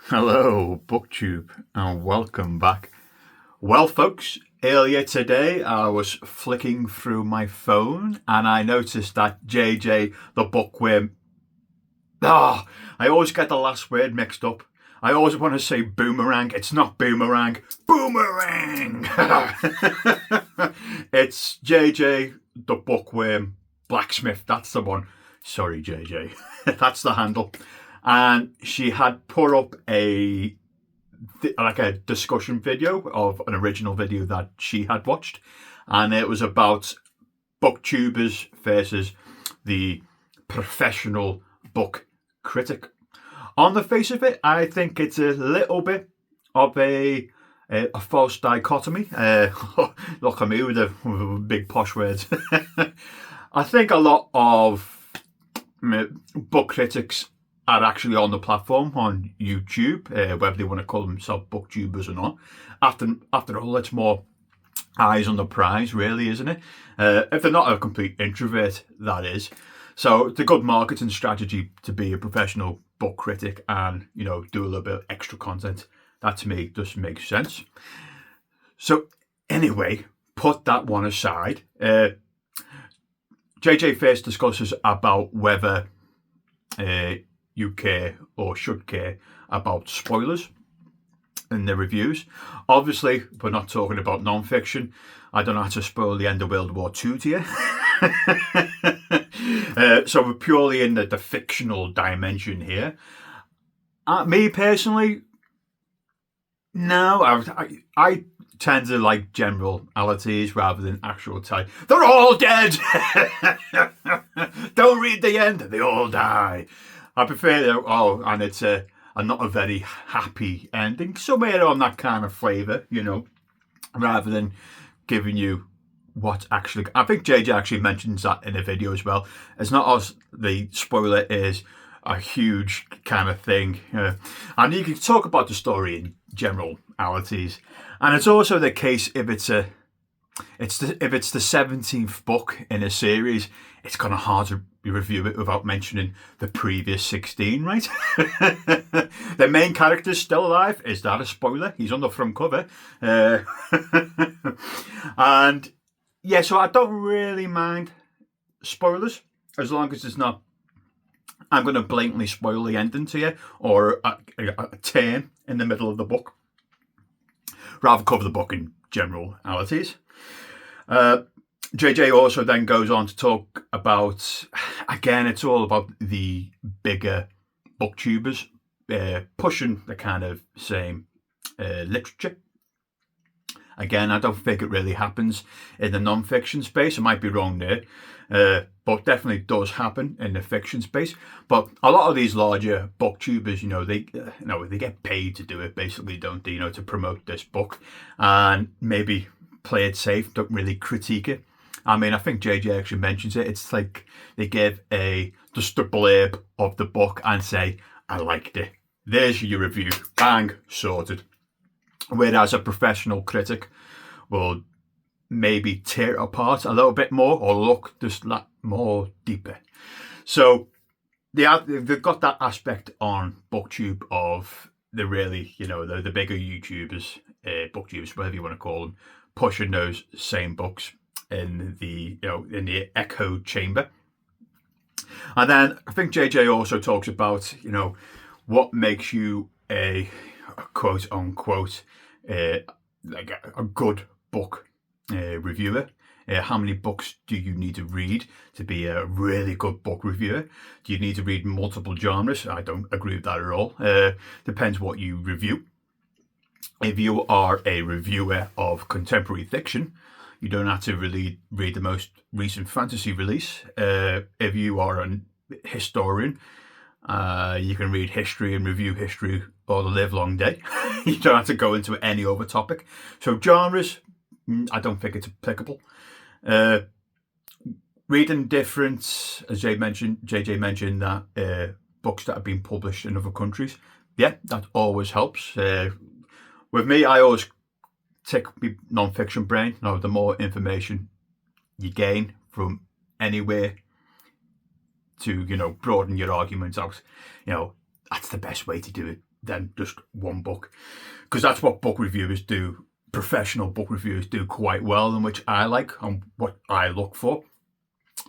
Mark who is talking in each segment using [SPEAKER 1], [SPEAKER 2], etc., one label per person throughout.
[SPEAKER 1] Hello, Booktube, and welcome back. Well, folks, earlier today I was flicking through my phone and I noticed that JJ the bookworm. I always get the last word mixed up. I always want to say boomerang. It's not boomerang. Boomerang! It's JJ the bookworm blacksmith. That's the one. Sorry, JJ. That's the handle. And she had put up a discussion video of an original video that she had watched, and it was about booktubers versus the professional book critic. On the face of it, I think it's a little bit of a false dichotomy. Look at me with the big posh words. I think a lot of book critics are actually on the platform on YouTube, whether they want to call themselves booktubers or not. After all, it's more eyes on the prize, really, isn't it? If they're not a complete introvert, that is. So it's a good marketing strategy to be a professional book critic and, do a little bit of extra content. That to me just makes sense. So anyway, put that one aside. JJ first discusses about whether you care or should care about spoilers in the reviews. Obviously, we're not talking about non-fiction. I don't know how to spoil the end of World War II to you. So we're purely in the fictional dimension here. Me personally, no, I tend to like generalities rather than actual type. They're all dead! Don't read the end, they all die. I prefer, and it's not a very happy ending. Somewhere on that kind of flavour, rather than giving you what actually. I think JJ actually mentions that in a video as well. It's not as the spoiler is a huge kind of thing. And you can talk about the story in generalities. And it's also the case if it's the 17th book in a series, it's kind of hard to review it without mentioning the previous 16, right? The main character's still alive. Is that a spoiler? He's on the front cover. And yeah, so I don't really mind spoilers as long as it's not, I'm going to blatantly spoil the ending to you or a turn in the middle of the book. Rather cover the book in generalities. JJ also then goes on to talk about, again, it's all about the bigger booktubers pushing the kind of same literature. Again, I don't think it really happens in the non-fiction space. I might be wrong there, but definitely does happen in the fiction space. But a lot of these larger booktubers, they get paid to do it, basically, don't they? To promote this book and maybe play it safe, don't really critique it. I mean, I think JJ actually mentions it. It's like they give just a blurb of the book and say, I liked it. There's your review. Bang, sorted. Whereas a professional critic will maybe tear it apart a little bit more or look just more deeper. So they've got that aspect on Booktube of the really, the bigger YouTubers, booktubers, whatever you want to call them, pushing those same books in the echo chamber. And then I think JJ also talks about what makes you a quote unquote like a good book reviewer. How many books do you need to read to be a really good book reviewer? Do you need to read multiple genres? I don't agree with that at all. Depends what you review. If you are a reviewer of contemporary fiction, you don't have to really read the most recent fantasy release. If you are a historian, you can read history and review history all the live long day. You don't have to go into any other topic. So genres, I don't think it's applicable. Reading different, as JJ mentioned that books that have been published in other countries. Yeah, that always helps. With me, I always take my non-fiction brain. The more information you gain from anywhere to, broaden your arguments out, that's the best way to do it. than just one book, because that's what book reviewers do. Professional book reviewers do quite well, and which I like, and what I look for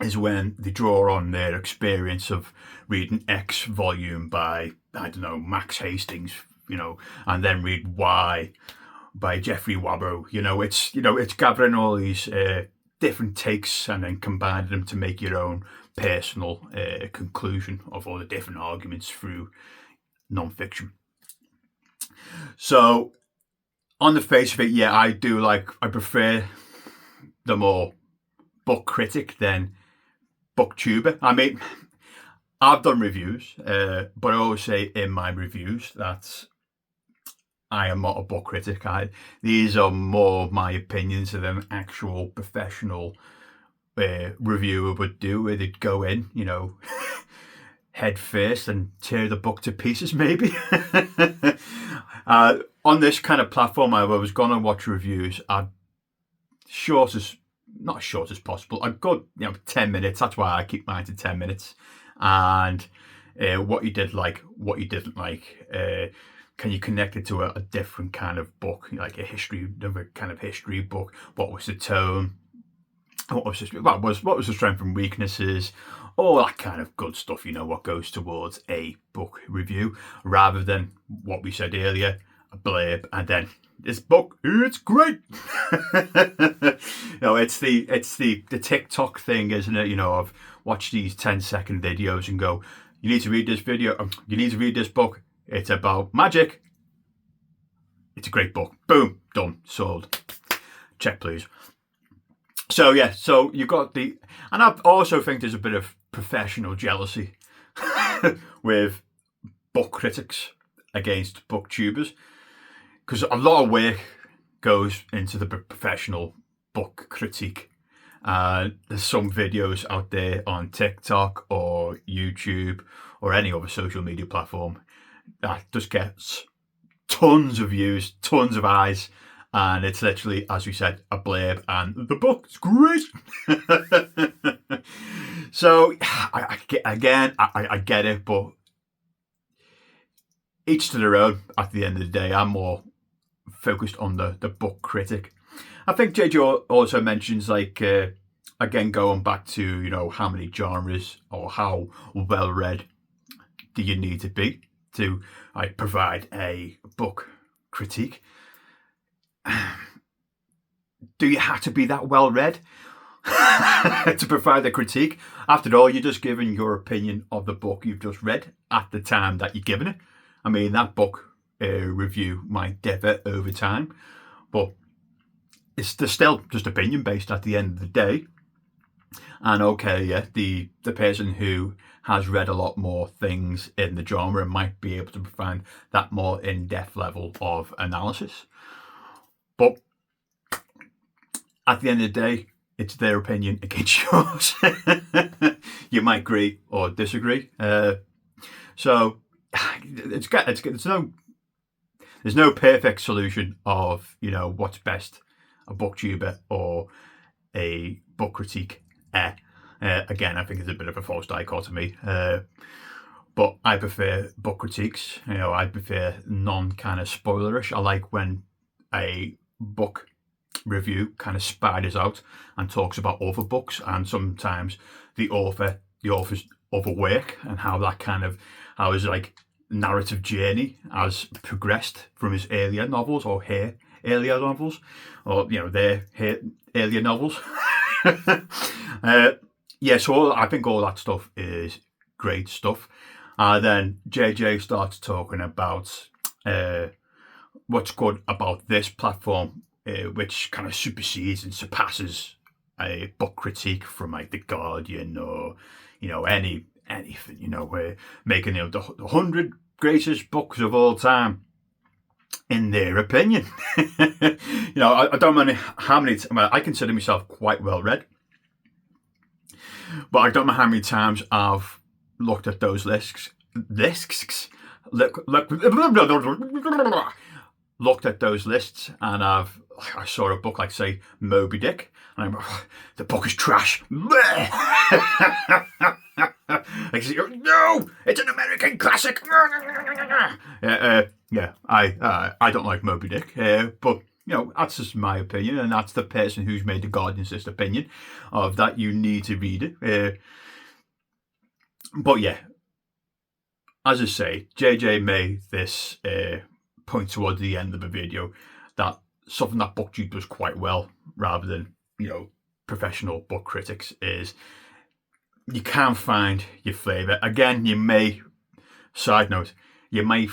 [SPEAKER 1] is when they draw on their experience of reading X volume by, I don't know, Max Hastings, and then read Y by Jeffrey Wabro. It's gathering all these different takes and then combining them to make your own personal conclusion of all the different arguments through non-fiction. So, on the face of it, yeah, I prefer the more book critic than booktuber. I mean, I've done reviews, but I always say in my reviews that I am not a book critic. These are more my opinions than an actual professional reviewer would do, where they'd go in, head first and tear the book to pieces, maybe. On this kind of platform, I was going to watch reviews at not as short as possible. A good, 10 minutes. That's why I keep mine to 10 minutes. And what you did like, what you didn't like. Can you connect it to a different kind of book, like another kind of history book? What was the tone? What was the strength and weaknesses? All that kind of good stuff, what goes towards a book review, rather than what we said earlier, a blurb, and then this book, it's great. It's the TikTok thing, isn't it? I've watched these 10-second videos and go, you need to read this video, you need to read this book. It's about magic. It's a great book. Boom, done, sold. Check, please. So yeah, so you've got and I also think there's a bit of professional jealousy with book critics against booktubers, because a lot of work goes into the professional book critique. There's some videos out there on TikTok or YouTube or any other social media platform that just gets tons of views, tons of eyes, and it's literally, as we said, a blurb, and the book's great. So, I get it, but each to their own. At the end of the day, I'm more focused on the book critic. I think JJ also mentions, again, going back to, how many genres or how well read do you need to be to provide a book critique. Do you have to be that well read to provide a critique? After all, you're just giving your opinion of the book you've just read at the time that you're giving it. I mean, that book review might differ over time, but they're still just opinion based at the end of the day. And okay, yeah, the person who has read a lot more things in the genre might be able to provide that more in-depth level of analysis. But at the end of the day, it's their opinion against yours. You might agree or disagree. So there's no perfect solution of what's best, a booktuber or a book critique. Again, I think it's a bit of a false dichotomy. But I prefer book critiques. I prefer non-kind of spoilerish. I like when a book review kind of spiders out and talks about other books, and sometimes the author's other work, and how his narrative journey has progressed from his earlier novels or her earlier novels, or their earlier novels. So I think all that stuff is great stuff. Then JJ starts talking about what's good about this platform, which kind of supersedes and surpasses a book critique from The Guardian or anything. We're making the 100 greatest books of all time, in their opinion. I don't know how many. I consider myself quite well read, but I don't know how many times I've looked at those lists. looked at those lists and I saw a book like, say, Moby Dick, and I'm like, oh, the book is trash. Like, no, it's an American classic. Yeah, I don't like Moby Dick, but that's just my opinion, and that's the person who's made the Guardian's List opinion of that. You need to read it. But yeah, as I say, JJ made this point towards the end of the video that something that Booktube does quite well, rather than professional book critics, is you can find your flavour. Again, you may, side note, you may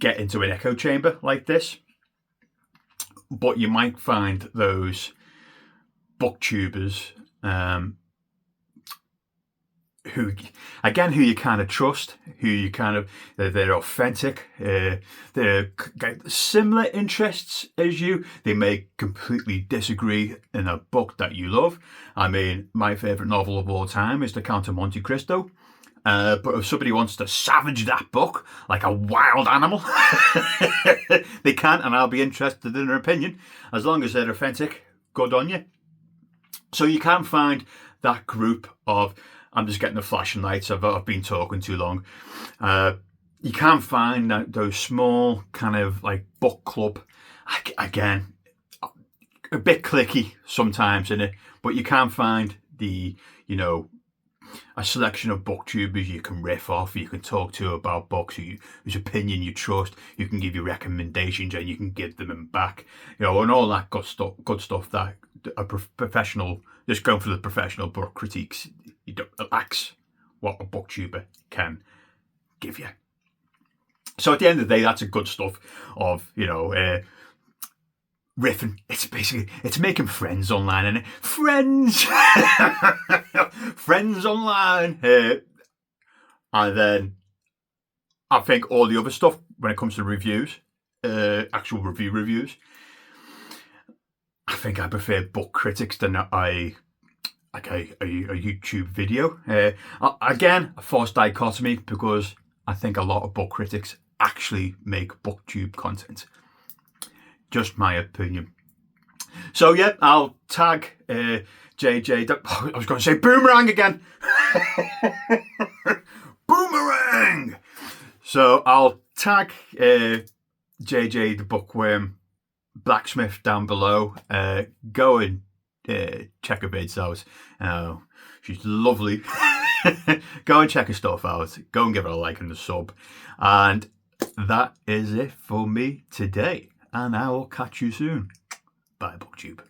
[SPEAKER 1] get into an echo chamber like this, but you might find those booktubers who you kind of trust, they're authentic, they're got similar interests as you. They may completely disagree in a book that you love. I mean, my favourite novel of all time is The Count of Monte Cristo. But if somebody wants to savage that book like a wild animal, they can, and I'll be interested in their opinion. As long as they're authentic, good on you. So you can find that group of, I'm just getting the flashing lights, I've been talking too long. You can find those small kind of like book club, again, a bit cliquey sometimes in it, but you can find a selection of booktubers you can riff off, you can talk to about books, whose opinion you trust, who can give you recommendations and you can give them back, and all that good stuff that a professional, just going for the professional book critiques, lacks what a booktuber can give you. So at the end of the day, that's a good stuff of, riffing. It's making friends online, and friends online, and then I think all the other stuff when it comes to reviews, actual reviews, I think I prefer book critics than a YouTube video. Again, a false dichotomy, because I think a lot of book critics actually make booktube content. Just my opinion. So yeah, I'll tag JJ. I was going to say boomerang again. Boomerang. So I'll tag JJ the Bookworm Blacksmith down below. Go and check her vids out. She's lovely. Go and check her stuff out. Go and give her a like and a sub. And that is it for me today. And I will catch you soon. Bye, Booktube.